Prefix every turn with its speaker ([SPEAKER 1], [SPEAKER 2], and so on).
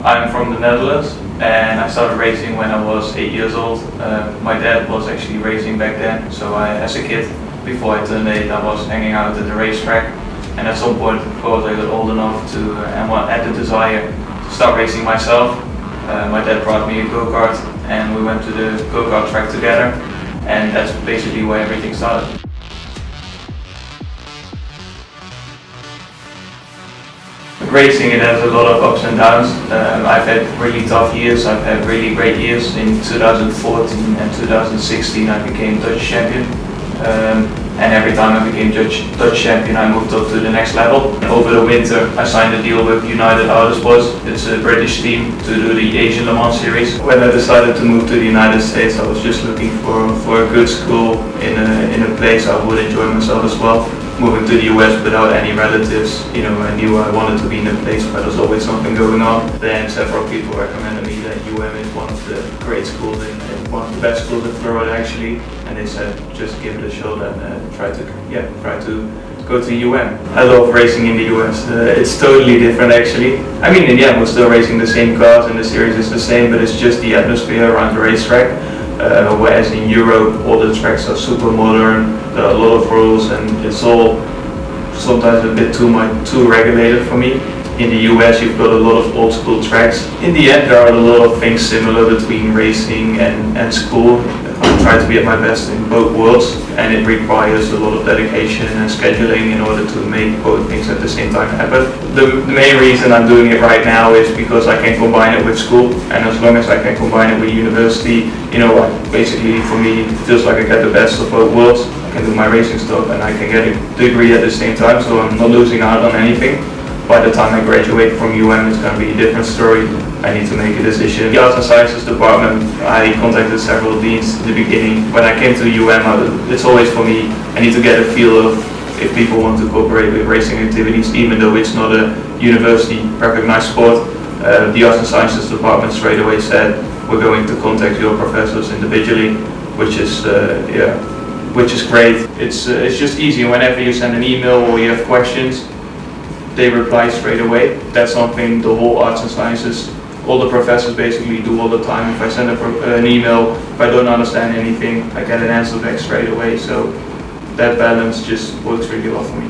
[SPEAKER 1] I'm from the Netherlands and I started racing when I was 8 years old. My dad was actually racing back then, so as a kid, before I turned 8, I was hanging out at the racetrack, and at some point, of course, I got old enough to and had the desire to start racing myself. My dad brought me a go-kart and we went to the go-kart track together, and that's basically where everything started. Racing, it has a lot of ups and downs. I've had really tough years, I've had really great years. In 2014 and 2016 I became Dutch champion. And every time I became Dutch champion I moved up to the next level. Over the winter I signed a deal with United Autosports. It's a British team to do the Asian Le Mans series. When I decided to move to the United States, I was just looking for a good school in a place I would enjoy myself as well. Moving to the US without any relatives, I knew I wanted to be in a place where there's always something going on. Then several people recommended me that is one of the great schools and one of the best schools in Florida actually, and they said just give it a shot and try to go to I love racing in the US. It's totally different actually. I mean, in the end we're still racing the same cars and the series is the same, but it's just the atmosphere around the racetrack. Whereas in Europe all the tracks are super modern, there are a lot of rules, and it's all sometimes a bit too regulated for me. In the US you've got a lot of old school tracks. In the end there are a lot of things similar between racing and school. I try to be at my best in both worlds, and it requires a lot of dedication and scheduling in order to make both things at the same time happen. The main reason I'm doing it right now is because I can combine it with school, and as long as I can combine it with university, basically for me it feels like I get the best of both worlds. I can do my racing stuff and I can get a degree at the same time, so I'm not losing out on anything. By the time I graduate from it's going to be a different story. I need to make a decision. The Arts and Sciences department, I contacted several deans in the beginning. When I came to it's always for me, I need to get a feel of if people want to cooperate with racing activities, even though it's not a university recognized sport. The Arts and Sciences department straight away said, we're going to contact your professors individually, which is great. It's just easy. Whenever you send an email or you have questions, they reply straight away. That's something the whole Arts and Sciences, all the professors basically do all the time. If I send an email, if I don't understand anything, I get an answer back straight away. So that balance just works really well for me.